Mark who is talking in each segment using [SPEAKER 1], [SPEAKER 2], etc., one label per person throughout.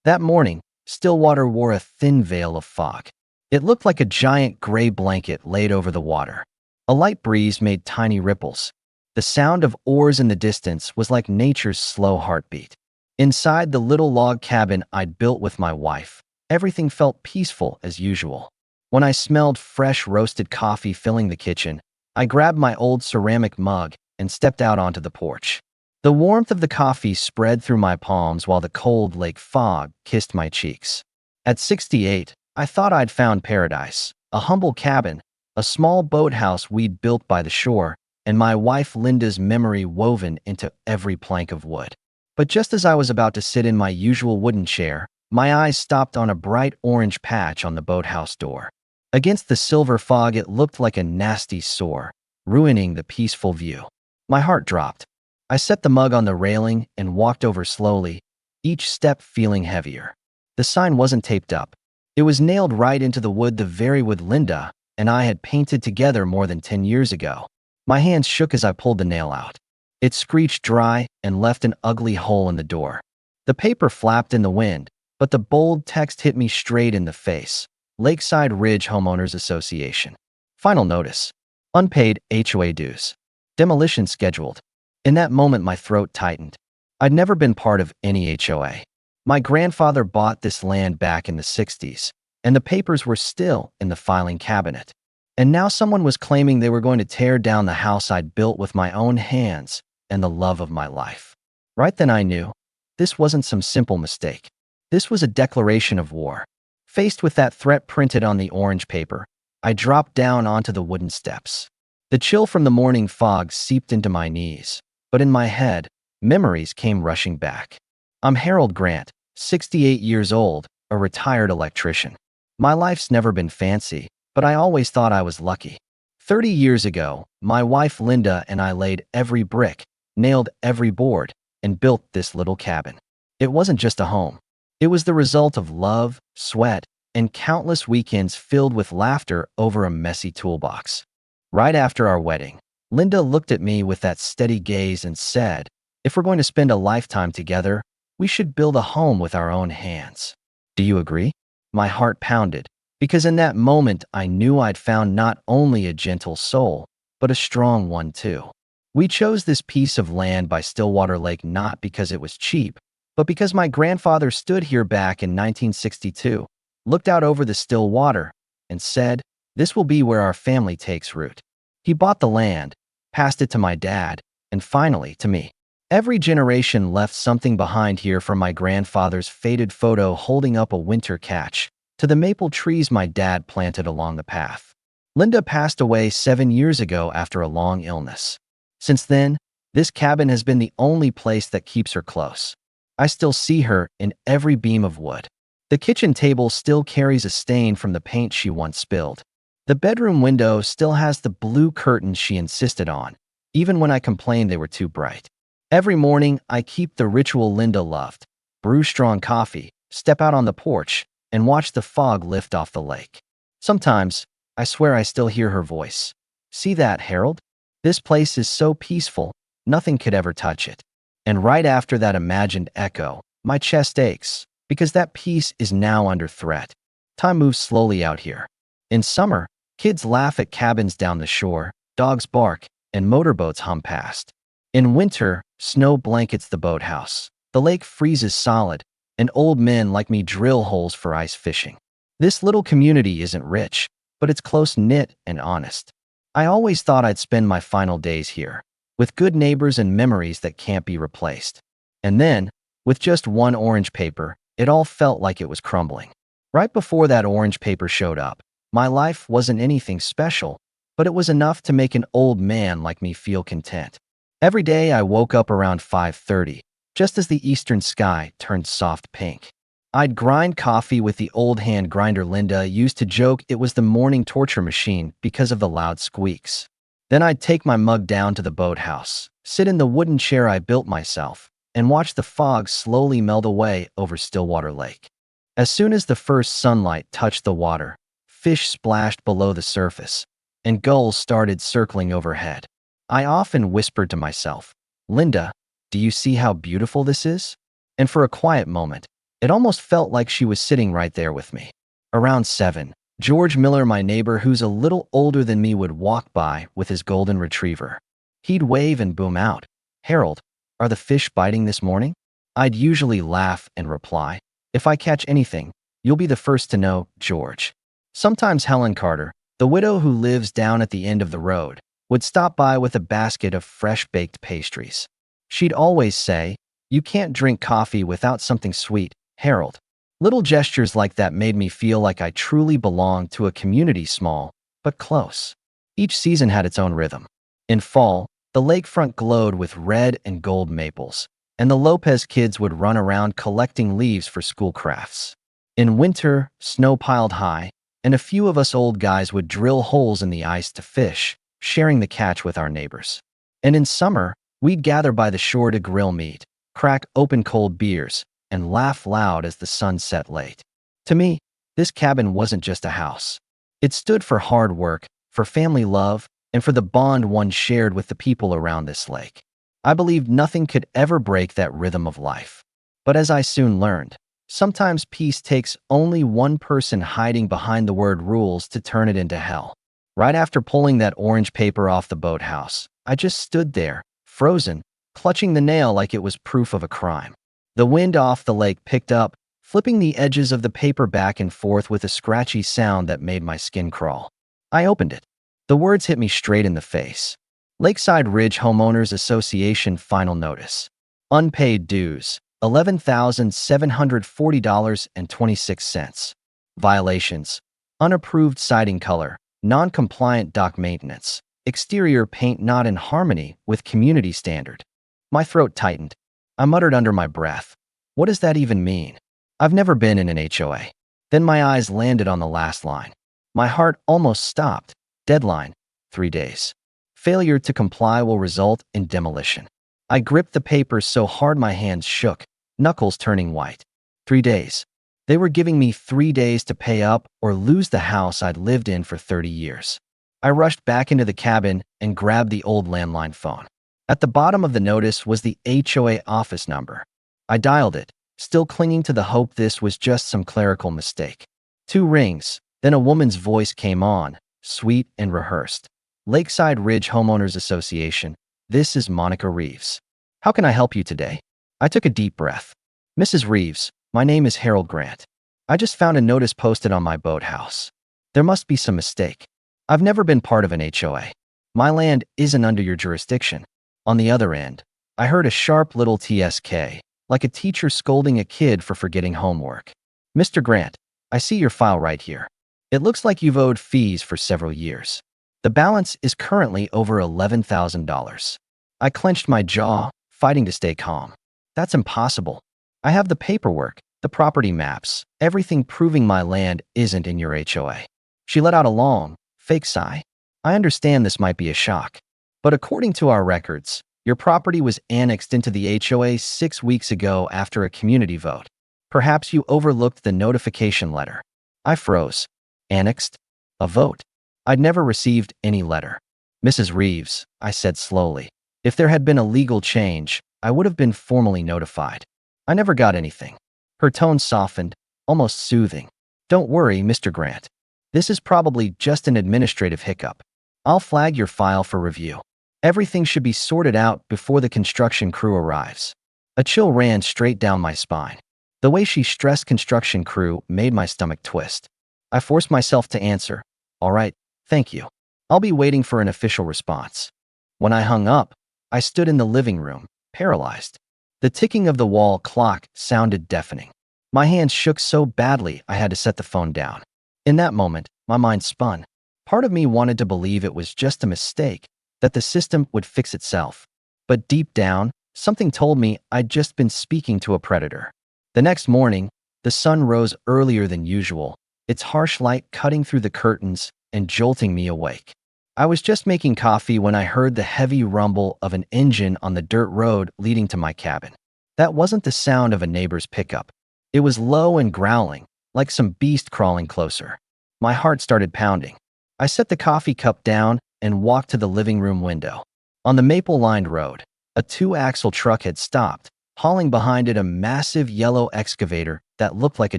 [SPEAKER 1] That morning, Stillwater wore a thin veil of fog. It looked like a giant gray blanket laid over the water. A light breeze made tiny ripples. The sound of oars in the distance was like nature's slow heartbeat. Inside the little log cabin I'd built with my wife, everything felt peaceful as usual. When I smelled fresh roasted coffee filling the kitchen, I grabbed my old ceramic mug and stepped out onto the porch. The warmth of the coffee spread through my palms while the cold lake fog kissed my cheeks. At 68, I thought I'd found paradise, a humble cabin, a small boathouse we'd built by the shore, and my wife Linda's memory woven into every plank of wood. But just as I was about to sit in my usual wooden chair, my eyes stopped on a bright orange patch on the boathouse door. Against the silver fog, it looked like a nasty sore, ruining the peaceful view. My heart dropped. I set the mug on the railing and walked over slowly, each step feeling heavier. The sign wasn't taped up. It was nailed right into the wood, the very wood Linda and I had painted together more than 10 years ago. My hands shook as I pulled the nail out. It screeched dry and left an ugly hole in the door. The paper flapped in the wind, but the bold text hit me straight in the face. Lakeside Ridge Homeowners Association. Final notice. Unpaid HOA dues. Demolition scheduled. In that moment, my throat tightened. I'd never been part of any HOA. My grandfather bought this land back in the 60s, and the papers were still in the filing cabinet. And now someone was claiming they were going to tear down the house I'd built with my own hands and the love of my life. Right then I knew this wasn't some simple mistake. This was a declaration of war. Faced with that threat printed on the orange paper, I dropped down onto the wooden steps. The chill from the morning fog seeped into my knees, but in my head, memories came rushing back. I'm Harold Grant, 68 years old, a retired electrician. My life's never been fancy, but I always thought I was lucky. 30 years ago, my wife Linda and I laid every brick, nailed every board, and built this little cabin. It wasn't just a home. It was the result of love, sweat, and countless weekends filled with laughter over a messy toolbox. Right after our wedding, Linda looked at me with that steady gaze and said, "If we're going to spend a lifetime together, we should build a home with our own hands. Do you agree?" My heart pounded, because in that moment I knew I'd found not only a gentle soul, but a strong one too. We chose this piece of land by Stillwater Lake not because it was cheap, but because my grandfather stood here back in 1962, looked out over the still water, and said, "This will be where our family takes root." He bought the land, passed it to my dad, and finally to me. Every generation left something behind here, from my grandfather's faded photo holding up a winter catch to the maple trees my dad planted along the path. Linda passed away 7 years ago after a long illness. Since then, this cabin has been the only place that keeps her close. I still see her in every beam of wood. The kitchen table still carries a stain from the paint she once spilled. The bedroom window still has the blue curtains she insisted on, even when I complained they were too bright. Every morning, I keep the ritual Linda loved: brew strong coffee, step out on the porch, and watch the fog lift off the lake. Sometimes, I swear I still hear her voice. "See that, Harold? This place is so peaceful, nothing could ever touch it." And right after that imagined echo, my chest aches, because that peace is now under threat. Time moves slowly out here. In summer, kids laugh at cabins down the shore, dogs bark, and motorboats hum past. In winter, snow blankets the boathouse. The lake freezes solid, and old men like me drill holes for ice fishing. This little community isn't rich, but it's close-knit and honest. I always thought I'd spend my final days here, with good neighbors and memories that can't be replaced. And then, with just one orange paper, it all felt like it was crumbling. Right before that orange paper showed up, my life wasn't anything special, but it was enough to make an old man like me feel content. Every day I woke up around 5:30, just as the eastern sky turned soft pink. I'd grind coffee with the old hand grinder Linda used to joke it was the morning torture machine because of the loud squeaks. Then I'd take my mug down to the boathouse, sit in the wooden chair I built myself, and watch the fog slowly melt away over Stillwater Lake. As soon as the first sunlight touched the water, fish splashed below the surface, and gulls started circling overhead. I often whispered to myself, "Linda, do you see how beautiful this is?" And for a quiet moment, It almost felt like she was sitting right there with me. Around 7, George Miller, my neighbor who's a little older than me, would walk by with his golden retriever. He'd wave and boom out, "Harold, are the fish biting this morning?" I'd usually laugh and reply, "If I catch anything, you'll be the first to know, George." Sometimes Helen Carter, the widow who lives down at the end of the road, would stop by with a basket of fresh-baked pastries. She'd always say, "You can't drink coffee without something sweet, Harold." Little gestures like that made me feel like I truly belonged to a community small, but close. Each season had its own rhythm. In fall, the lakefront glowed with red and gold maples, and the Lopez kids would run around collecting leaves for school crafts. In winter, snow piled high, and a few of us old guys would drill holes in the ice to fish, sharing the catch with our neighbors. And in summer, we'd gather by the shore to grill meat, crack open cold beers, and laugh loud as the sun set late. To me, this cabin wasn't just a house. It stood for hard work, for family love, and for the bond one shared with the people around this lake. I believed nothing could ever break that rhythm of life. But as I soon learned, sometimes peace takes only one person hiding behind the word rules to turn it into hell. Right after pulling that orange paper off the boathouse, I just stood there, frozen, clutching the nail like it was proof of a crime. The wind off the lake picked up, flipping the edges of the paper back and forth with a scratchy sound that made my skin crawl. I opened it. The words hit me straight in the face. Lakeside Ridge Homeowners Association final notice. Unpaid dues, $11,740.26. Violations: unapproved siding color, non-compliant dock maintenance, exterior paint not in harmony with community standard. My throat tightened. I muttered under my breath, "What does that even mean? I've never been in an HOA." Then my eyes landed on the last line. My heart almost stopped. Deadline: 3 days. Failure to comply will result in demolition. I gripped the papers so hard my hands shook, knuckles turning white. 3 days. They were giving me 3 days to pay up or lose the house I'd lived in for 30 years. I rushed back into the cabin and grabbed the old landline phone. At the bottom of the notice was the HOA office number. I dialed it, still clinging to the hope this was just some clerical mistake. 2 rings, then a woman's voice came on, sweet and rehearsed. "Lakeside Ridge Homeowners Association, this is Monica Reeves. How can I help you today?" I took a deep breath. "Mrs. Reeves, my name is Harold Grant. I just found a notice posted on my boathouse. There must be some mistake. I've never been part of an HOA. My land isn't under your jurisdiction." On the other end, I heard a sharp little TSK, like a teacher scolding a kid for forgetting homework. "Mr. Grant, I see your file right here. It looks like you've owed fees for several years. The balance is currently over $11,000. I clenched my jaw, fighting to stay calm. "That's impossible. I have the paperwork, the property maps, everything proving my land isn't in your HOA." She let out a long, fake sigh. "I understand this might be a shock, but according to our records, your property was annexed into the HOA 6 weeks ago after a community vote. Perhaps you overlooked the notification letter." I froze. Annexed? A vote? I'd never received any letter. "Mrs. Reeves," I said slowly, "if there had been a legal change, I would have been formally notified. I never got anything." Her tone softened, almost soothing. "Don't worry, Mr. Grant. This is probably just an administrative hiccup. I'll flag your file for review. Everything should be sorted out before the construction crew arrives." A chill ran straight down my spine. The way she stressed construction crew made my stomach twist. I forced myself to answer, "All right, thank you. I'll be waiting for an official response." When I hung up, I stood in the living room, paralyzed. The ticking of the wall clock sounded deafening. My hands shook so badly I had to set the phone down. In that moment, my mind spun. Part of me wanted to believe it was just a mistake, that the system would fix itself. But deep down, something told me I'd just been speaking to a predator. The next morning, the sun rose earlier than usual, its harsh light cutting through the curtains and jolting me awake. I was just making coffee when I heard the heavy rumble of an engine on the dirt road leading to my cabin. That wasn't the sound of a neighbor's pickup. It was low and growling, like some beast crawling closer. My heart started pounding. I set the coffee cup down and walked to the living room window. On the maple-lined road, a 2-axle truck had stopped, hauling behind it a massive yellow excavator that looked like a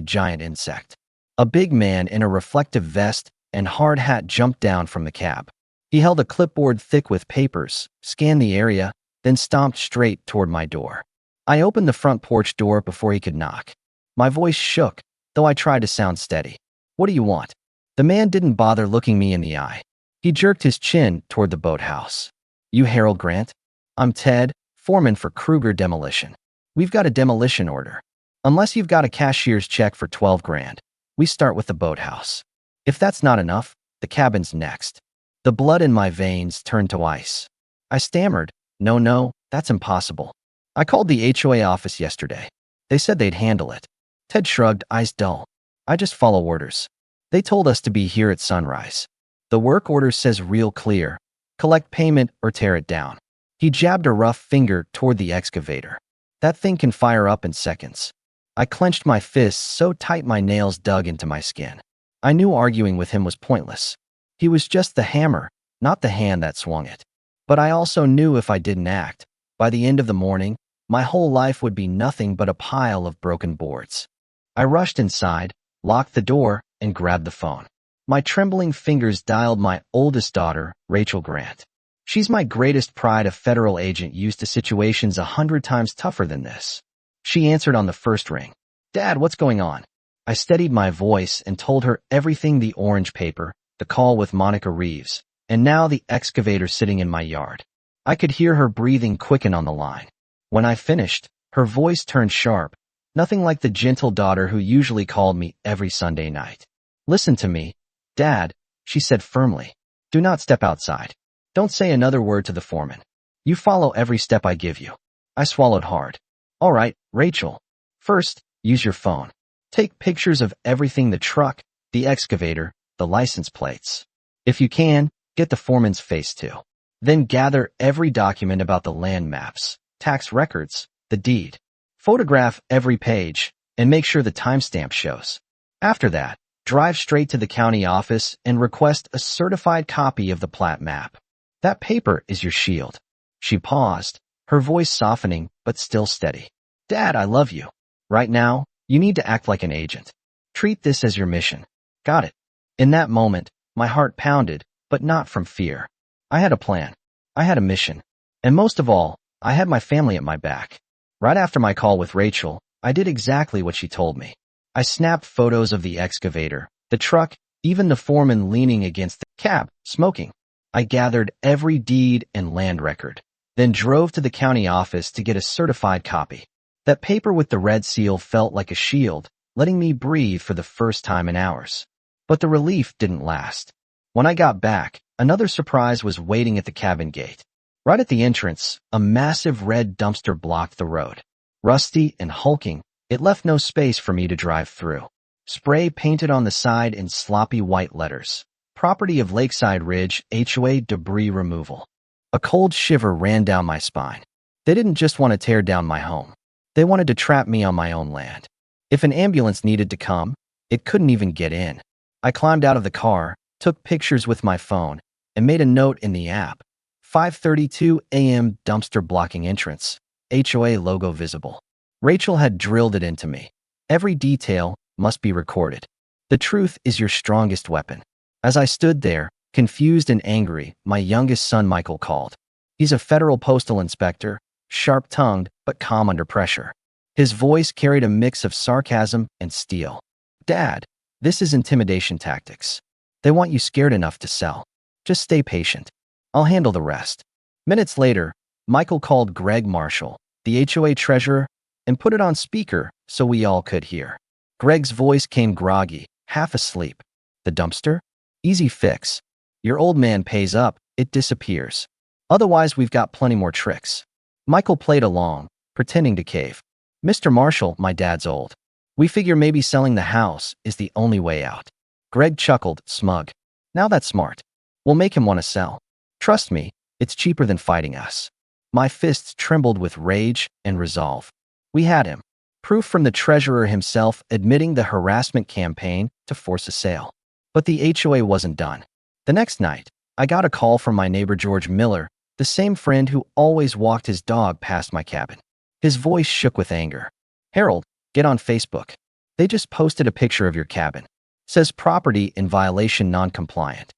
[SPEAKER 1] giant insect. A big man in a reflective vest and hard hat jumped down from the cab. He held a clipboard thick with papers, scanned the area, then stomped straight toward my door. I opened the front porch door before he could knock. My voice shook, though I tried to sound steady. "What do you want?" The man didn't bother looking me in the eye. He jerked his chin toward the boathouse. "You Harold Grant? I'm Ted, foreman for Kruger Demolition. We've got a demolition order. Unless you've got a cashier's check for 12 grand, we start with the boathouse. If that's not enough, the cabin's next." The blood in my veins turned to ice. I stammered, No, that's impossible. I called the HOA office yesterday. They said they'd handle it." Ted shrugged, eyes dull. "I just follow orders. They told us to be here at sunrise. The work order says real clear, collect payment or tear it down." He jabbed a rough finger toward the excavator. "That thing can fire up in seconds." I clenched my fists so tight my nails dug into my skin. I knew arguing with him was pointless. He was just the hammer, not the hand that swung it. But I also knew if I didn't act, by the end of the morning, my whole life would be nothing but a pile of broken boards. I rushed inside, locked the door, and grabbed the phone. My trembling fingers dialed my oldest daughter, Rachel Grant. She's my greatest pride, a federal agent used to situations 100 times tougher than this. She answered on the first ring. "Dad, what's going on?" I steadied my voice and told her everything: the orange paper, the call with Monica Reeves, and now the excavator sitting in my yard. I could hear her breathing quicken on the line. When I finished, her voice turned sharp, nothing like the gentle daughter who usually called me every Sunday night. "Listen to me, Dad," she said firmly. "Do not step outside. Don't say another word to the foreman. You follow every step I give you." I swallowed hard. "All right, Rachel. First, use your phone. Take pictures of everything: the truck, the excavator, the license plates. If you can, get the foreman's face too. Then gather every document about the land maps, tax records, the deed. Photograph every page, and make sure the timestamp shows. After that, drive straight to the county office and request a certified copy of the plat map. That paper is your shield." She paused, her voice softening but still steady. "Dad, I love you. Right now, you need to act like an agent. Treat this as your mission. Got it?" In that moment, my heart pounded, but not from fear. I had a plan. I had a mission. And most of all, I had my family at my back. Right after my call with Rachel, I did exactly what she told me. I snapped photos of the excavator, the truck, even the foreman leaning against the cab, smoking. I gathered every deed and land record, then drove to the county office to get a certified copy. That paper with the red seal felt like a shield, letting me breathe for the first time in hours. But the relief didn't last. When I got back, another surprise was waiting at the cabin gate. Right at the entrance, a massive red dumpster blocked the road. Rusty and hulking, it left no space for me to drive through. Spray painted on the side in sloppy white letters: "Property of Lakeside Ridge, HOA Debris Removal." A cold shiver ran down my spine. They didn't just want to tear down my home. They wanted to trap me on my own land. If an ambulance needed to come, it couldn't even get in. I climbed out of the car, took pictures with my phone, and made a note in the app. 5:32 a.m. dumpster blocking entrance, HOA logo visible. Rachel had drilled it into me. Every detail must be recorded. The truth is your strongest weapon. As I stood there, confused and angry, my youngest son Michael called. He's a federal postal inspector, sharp-tongued but calm under pressure. His voice carried a mix of sarcasm and steel. "Dad, this is intimidation tactics. They want you scared enough to sell. Just stay patient. I'll handle the rest." Minutes later, Michael called Greg Marshall, the HOA treasurer, and put it on speaker so we all could hear. Greg's voice came groggy, half asleep. "The dumpster? Easy fix. Your old man pays up, it disappears. Otherwise, we've got plenty more tricks." Michael played along, pretending to cave. "Mr. Marshall, my dad's old. We figure maybe selling the house is the only way out." Greg chuckled, smug. "Now that's smart. We'll make him want to sell. Trust me, it's cheaper than fighting us." My fists trembled with rage and resolve. We had him. Proof from the treasurer himself admitting the harassment campaign to force a sale. But the HOA wasn't done. The next night, I got a call from my neighbor George Miller, the same friend who always walked his dog past my cabin. His voice shook with anger. Harold, get on Facebook. They just posted a picture of your cabin. Says property in violation non-compliant.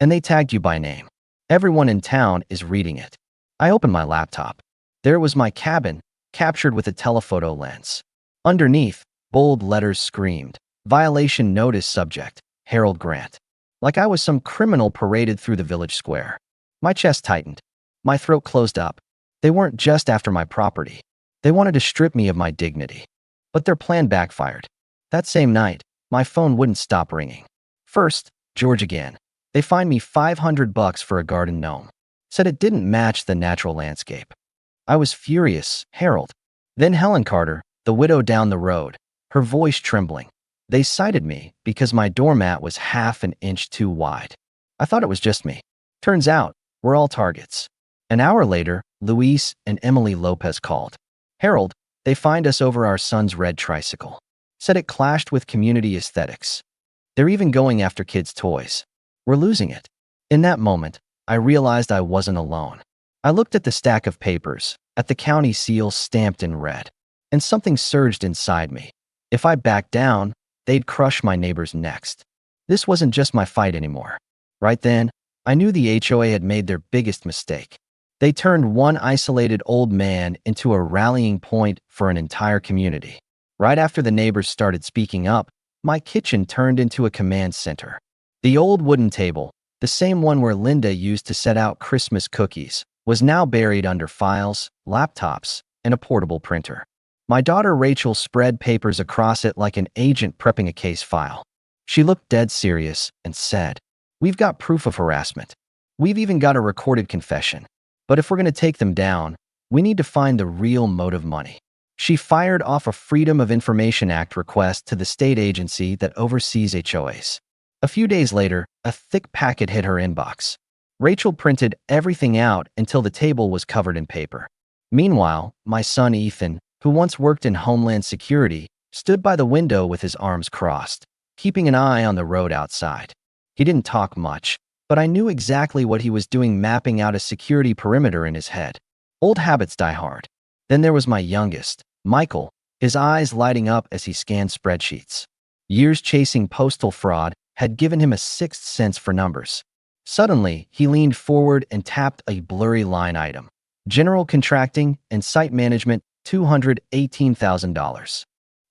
[SPEAKER 1] And they tagged you by name. Everyone in town is reading it. I opened my laptop. There was my cabin, captured with a telephoto lens. Underneath, bold letters screamed, "Violation notice subject, Harold Grant." Like I was some criminal paraded through the village square. My chest tightened. My throat closed up. They weren't just after my property. They wanted to strip me of my dignity. But their plan backfired. That same night, my phone wouldn't stop ringing. First, George again. They fined me $500 for a garden gnome. Said it didn't match the natural landscape. I was furious. Harold. Then Helen Carter, the widow down the road, her voice trembling. They cited me because my doormat was half an inch too wide. I thought it was just me. Turns out, we're all targets. An hour later, Luis and Emily Lopez called. Harold, they fined us over our son's red tricycle. Said it clashed with community aesthetics. They're even going after kids' toys. We're losing it. In that moment, I realized I wasn't alone. I looked at the stack of papers, at the county seal stamped in red, and something surged inside me. If I backed down, they'd crush my neighbors next. This wasn't just my fight anymore. Right then, I knew the HOA had made their biggest mistake. They turned one isolated old man into a rallying point for an entire community. Right after the neighbors started speaking up, my kitchen turned into a command center. The old wooden table, the same one where Linda used to set out Christmas cookies, was now buried under files, laptops, and a portable printer. My daughter Rachel spread papers across it like an agent prepping a case file. She looked dead serious and said, "We've got proof of harassment. We've even got a recorded confession. But if we're going to take them down, we need to find the real motive money." She fired off a Freedom of Information Act request to the state agency that oversees HOAs. A few days later, a thick packet hit her inbox. Rachel printed everything out until the table was covered in paper. Meanwhile, my son Ethan, who once worked in Homeland Security, stood by the window with his arms crossed, keeping an eye on the road outside. He didn't talk much, but I knew exactly what he was doing, mapping out a security perimeter in his head. Old habits die hard. Then there was my youngest, Michael, his eyes lighting up as he scanned spreadsheets. Years chasing postal fraud had given him a sixth sense for numbers. Suddenly, he leaned forward and tapped a blurry line item. General contracting and site management, $218,000.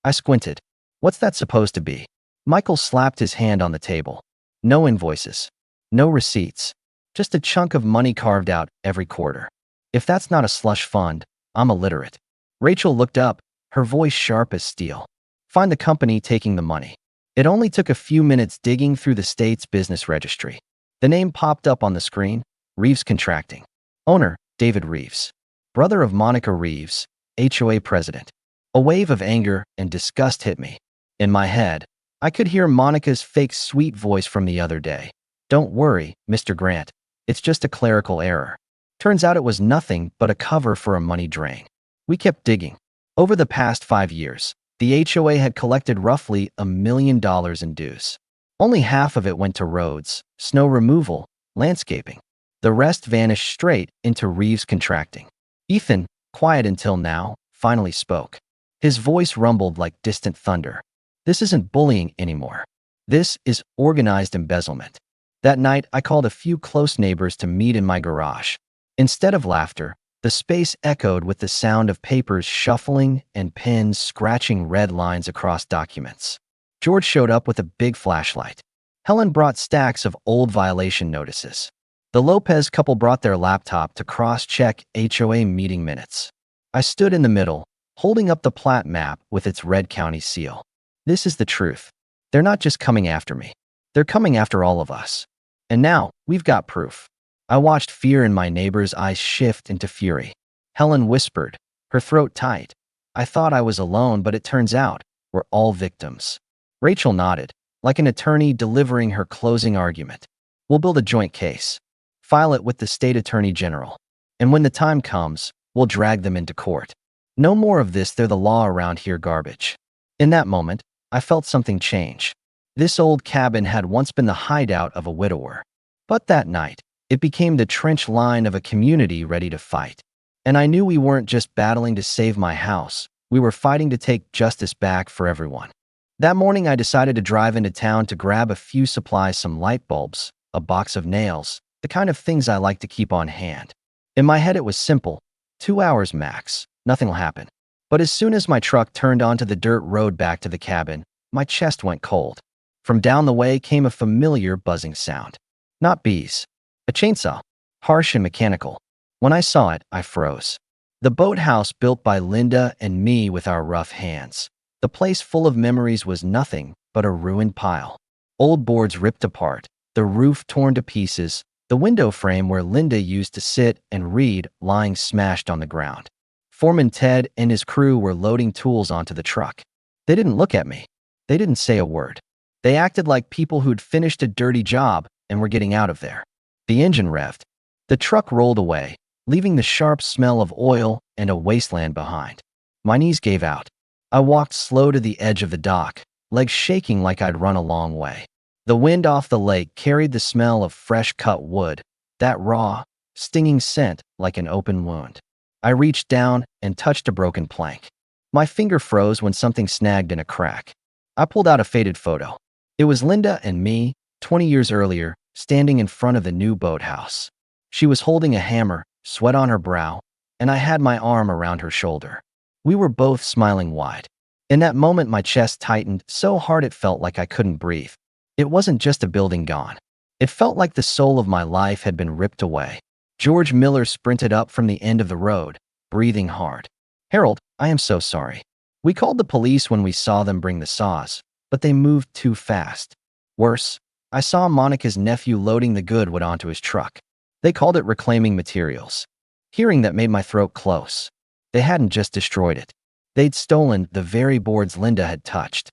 [SPEAKER 1] I squinted. What's that supposed to be? Michael slapped his hand on the table. No invoices. No receipts. Just a chunk of money carved out every quarter. If that's not a slush fund, I'm illiterate. Rachel looked up, her voice sharp as steel. Find the company taking the money. It only took a few minutes digging through the state's business registry. The name popped up on the screen, Reeves Contracting. Owner, David Reeves. Brother of Monica Reeves, HOA president. A wave of anger and disgust hit me. In my head, I could hear Monica's fake sweet voice from the other day. Don't worry, Mr. Grant. It's just a clerical error. Turns out it was nothing but a cover for a money drain. We kept digging. Over the past 5 years, the HOA had collected roughly $1 million in dues. Only half of it went to roads, snow removal, landscaping. The rest vanished straight into Reeves Contracting. Ethan, quiet until now, finally spoke. His voice rumbled like distant thunder. This isn't bullying anymore. This is organized embezzlement. That night, I called a few close neighbors to meet in my garage. Instead of laughter, the space echoed with the sound of papers shuffling and pens scratching red lines across documents. George showed up with a big flashlight. Helen brought stacks of old violation notices. The Lopez couple brought their laptop to cross-check HOA meeting minutes. I stood in the middle, holding up the plat map with its red county seal. This is the truth. They're not just coming after me. They're coming after all of us. And now, we've got proof. I watched fear in my neighbor's eyes shift into fury. Helen whispered, her throat tight. I thought I was alone, but it turns out we're all victims. Rachel nodded, like an attorney delivering her closing argument. We'll build a joint case. File it with the state attorney general. And when the time comes, we'll drag them into court. No more of this "they're the law around here" garbage. In that moment, I felt something change. This old cabin had once been the hideout of a widower. But that night, it became the trench line of a community ready to fight. And I knew we weren't just battling to save my house. We were fighting to take justice back for everyone. That morning, I decided to drive into town to grab a few supplies, some light bulbs, a box of nails, the kind of things I like to keep on hand. In my head, it was simple. 2 hours max. Nothing will happen. But as soon as my truck turned onto the dirt road back to the cabin, my chest went cold. From down the way came a familiar buzzing sound. Not bees. A chainsaw. Harsh and mechanical. When I saw it, I froze. The boathouse built by Linda and me with our rough hands. The place full of memories was nothing but a ruined pile. Old boards ripped apart, the roof torn to pieces, the window frame where Linda used to sit and read lying smashed on the ground. Foreman Ted and his crew were loading tools onto the truck. They didn't look at me. They didn't say a word. They acted like people who'd finished a dirty job and were getting out of there. The engine revved. The truck rolled away, leaving the sharp smell of oil and a wasteland behind. My knees gave out. I walked slow to the edge of the dock, legs shaking like I'd run a long way. The wind off the lake carried the smell of fresh cut wood, that raw, stinging scent like an open wound. I reached down and touched a broken plank. My finger froze when something snagged in a crack. I pulled out a faded photo. It was Linda and me, 20 years earlier, standing in front of the new boathouse. She was holding a hammer, sweat on her brow, and I had my arm around her shoulder. We were both smiling wide. In that moment, my chest tightened so hard it felt like I couldn't breathe. It wasn't just a building gone. It felt like the soul of my life had been ripped away. George Miller sprinted up from the end of the road, breathing hard. "Harold, I am so sorry. We called the police when we saw them bring the saws, but they moved too fast. Worse, I saw Monica's nephew loading the goodwood onto his truck. They called it reclaiming materials." Hearing that made my throat close. They hadn't just destroyed it. They'd stolen the very boards Linda had touched.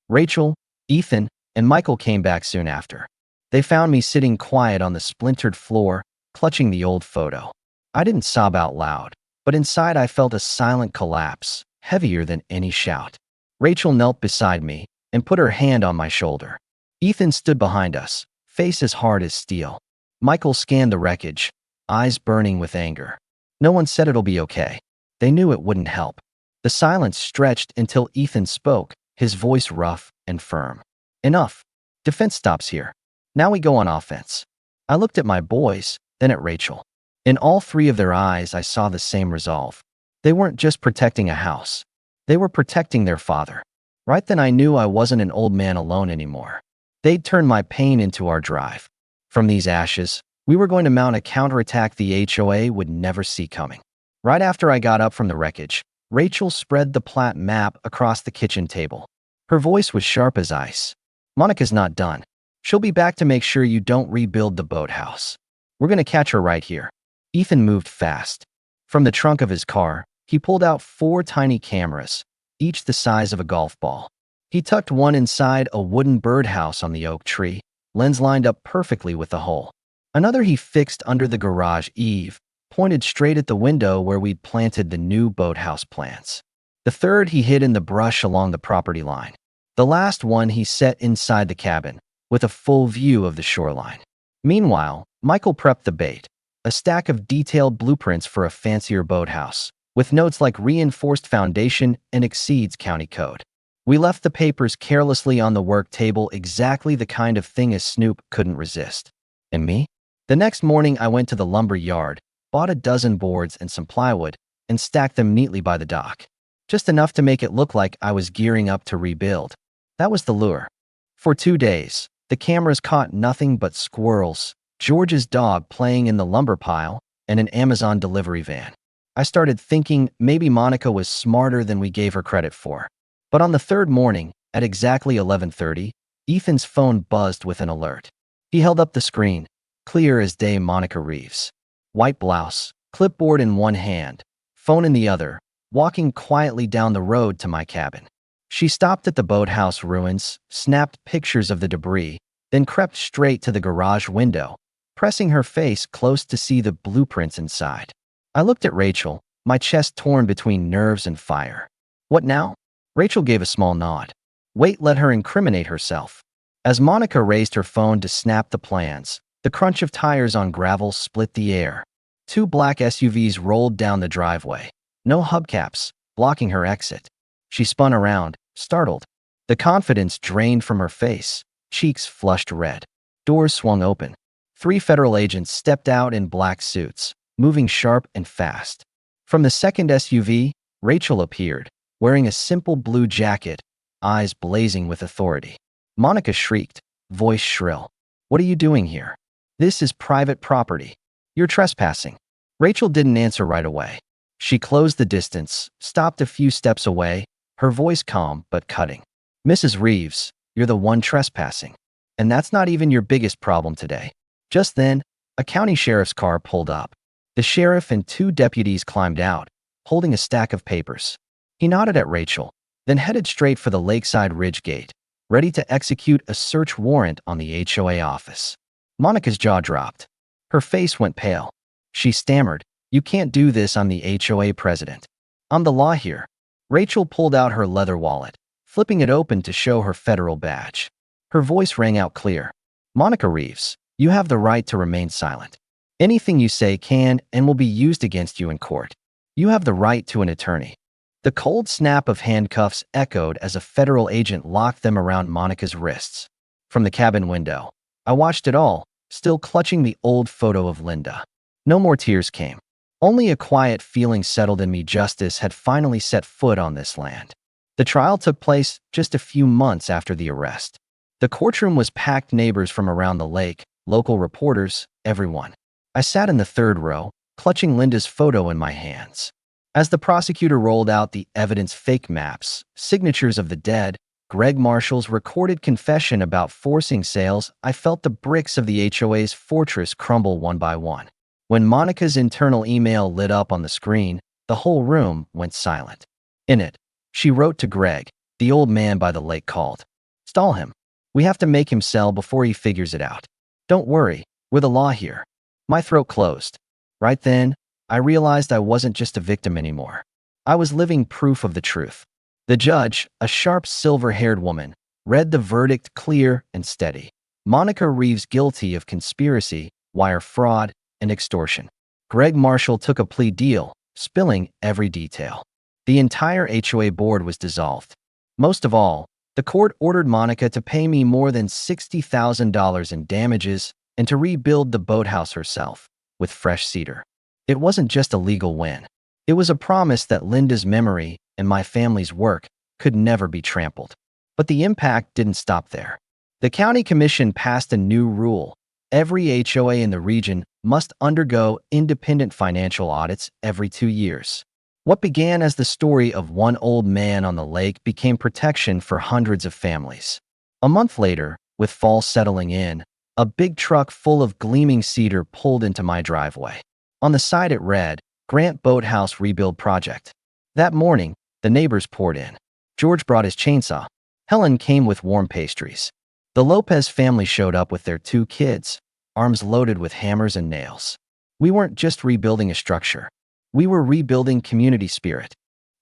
[SPEAKER 1] Rachel, Ethan, and Michael came back soon after. They found me sitting quiet on the splintered floor, clutching the old photo. I didn't sob out loud, but inside I felt a silent collapse, heavier than any shout. Rachel knelt beside me and put her hand on my shoulder. Ethan stood behind us, face as hard as steel. Michael scanned the wreckage, eyes burning with anger. No one said it'll be okay. They knew it wouldn't help. The silence stretched until Ethan spoke, his voice rough and firm. "Enough. Defense stops here. Now we go on offense." I looked at my boys, then at Rachel. In all three of their eyes, I saw the same resolve. They weren't just protecting a house. They were protecting their father. Right then I knew I wasn't an old man alone anymore. They'd turned my pain into our drive. From these ashes, we were going to mount a counterattack the HOA would never see coming. Right after I got up from the wreckage, Rachel spread the plat map across the kitchen table. Her voice was sharp as ice. "Monica's not done. She'll be back to make sure you don't rebuild the boathouse. We're going to catch her right here." Ethan moved fast. From the trunk of his car, he pulled out 4 tiny cameras, each the size of a golf ball. He tucked one inside a wooden birdhouse on the oak tree, lens lined up perfectly with the hole. Another he fixed under the garage eave, pointed straight at the window where we'd planted the new boathouse plants. The third he hid in the brush along the property line. The last one he set inside the cabin, with a full view of the shoreline. Meanwhile, Michael prepped the bait, a stack of detailed blueprints for a fancier boathouse, with notes like reinforced foundation and exceeds county code. We left the papers carelessly on the work table, exactly the kind of thing a snoop couldn't resist. And me? The next morning, I went to the lumber yard, bought a dozen boards and some plywood, and stacked them neatly by the dock. Just enough to make it look like I was gearing up to rebuild. That was the lure. For 2 days, the cameras caught nothing but squirrels, George's dog playing in the lumber pile, and an Amazon delivery van. I started thinking maybe Monica was smarter than we gave her credit for. But on the third morning, at exactly 11:30, Ethan's phone buzzed with an alert. He held up the screen, clear as day. Monica Reeves. White blouse, clipboard in one hand, phone in the other, walking quietly down the road to my cabin. She stopped at the boathouse ruins, snapped pictures of the debris, then crept straight to the garage window, pressing her face close to see the blueprints inside. I looked at Rachel, my chest torn between nerves and fire. "What now?" Rachel gave a small nod. "Wait, let her incriminate herself." As Monica raised her phone to snap the plans, the crunch of tires on gravel split the air. Two black SUVs rolled down the driveway. No hubcaps, blocking her exit. She spun around, startled. The confidence drained from her face, cheeks flushed red. Doors swung open. Three federal agents stepped out in black suits, moving sharp and fast. From the second SUV, Rachel appeared, wearing a simple blue jacket, eyes blazing with authority. Monica shrieked, voice shrill. "What are you doing here? This is private property. You're trespassing." Rachel didn't answer right away. She closed the distance, stopped a few steps away, her voice calm but cutting. "Mrs. Reeves, you're the one trespassing. And that's not even your biggest problem today." Just then, a county sheriff's car pulled up. The sheriff and two deputies climbed out, holding a stack of papers. He nodded at Rachel, then headed straight for the Lakeside Ridge gate, ready to execute a search warrant on the HOA office. Monica's jaw dropped. Her face went pale. She stammered, "You can't do this, I'm the HOA president. I'm the law here." Rachel pulled out her leather wallet, flipping it open to show her federal badge. Her voice rang out clear. "Monica Reeves, you have the right to remain silent. Anything you say can and will be used against you in court. You have the right to an attorney." The cold snap of handcuffs echoed as a federal agent locked them around Monica's wrists. From the cabin window, I watched it all, still clutching the old photo of Linda. No more tears came. Only a quiet feeling settled in me. Justice had finally set foot on this land. The trial took place just a few months after the arrest. The courtroom was packed, neighbors from around the lake, local reporters, everyone. I sat in the third row, clutching Linda's photo in my hands. As the prosecutor rolled out the evidence, fake maps, signatures of the dead, Greg Marshall's recorded confession about forcing sales, I felt the bricks of the HOA's fortress crumble one by one. When Monica's internal email lit up on the screen, the whole room went silent. In it, she wrote to Greg, "The old man by the lake called. Stall him. We have to make him sell before he figures it out. Don't worry, we're the law here." My throat closed. Right then, I realized I wasn't just a victim anymore. I was living proof of the truth. The judge, a sharp silver-haired woman, read the verdict clear and steady. Monica Reeves guilty of conspiracy, wire fraud, and extortion. Greg Marshall took a plea deal, spilling every detail. The entire HOA board was dissolved. Most of all, the court ordered Monica to pay me more than $60,000 in damages and to rebuild the boathouse herself, with fresh cedar. It wasn't just a legal win. It was a promise that Linda's memory and my family's work could never be trampled. But the impact didn't stop there. The county commission passed a new rule. Every HOA in the region must undergo independent financial audits every 2 years. What began as the story of one old man on the lake became protection for hundreds of families. A month later, with fall settling in, a big truck full of gleaming cedar pulled into my driveway. On the side it read, "Grant Boathouse Rebuild Project." That morning, the neighbors poured in. George brought his chainsaw. Helen came with warm pastries. The Lopez family showed up with their 2 kids, arms loaded with hammers and nails. We weren't just rebuilding a structure. We were rebuilding community spirit.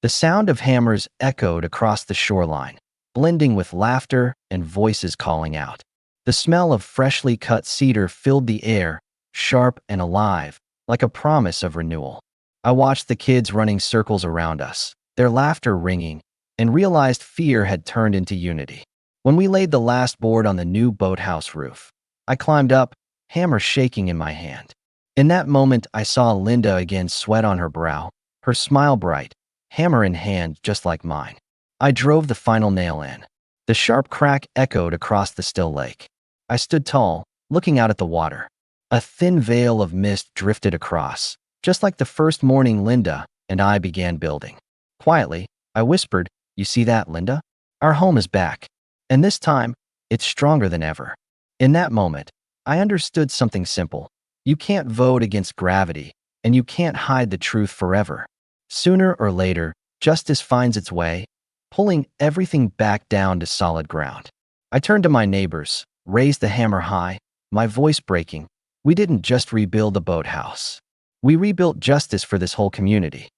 [SPEAKER 1] The sound of hammers echoed across the shoreline, blending with laughter and voices calling out. The smell of freshly cut cedar filled the air, sharp and alive, like a promise of renewal. I watched the kids running circles around us, their laughter ringing, and realized fear had turned into unity. When we laid the last board on the new boathouse roof, I climbed up, hammer shaking in my hand. In that moment, I saw Linda again, sweat on her brow, her smile bright, hammer in hand just like mine. I drove the final nail in. The sharp crack echoed across the still lake. I stood tall, looking out at the water. A thin veil of mist drifted across, just like the first morning Linda and I began building. Quietly, I whispered, "You see that, Linda? Our home is back. And this time, it's stronger than ever." In that moment, I understood something simple. You can't vote against gravity, and you can't hide the truth forever. Sooner or later, justice finds its way, pulling everything back down to solid ground. I turned to my neighbors, raised the hammer high, my voice breaking. We didn't just rebuild the boathouse. We rebuilt justice for this whole community.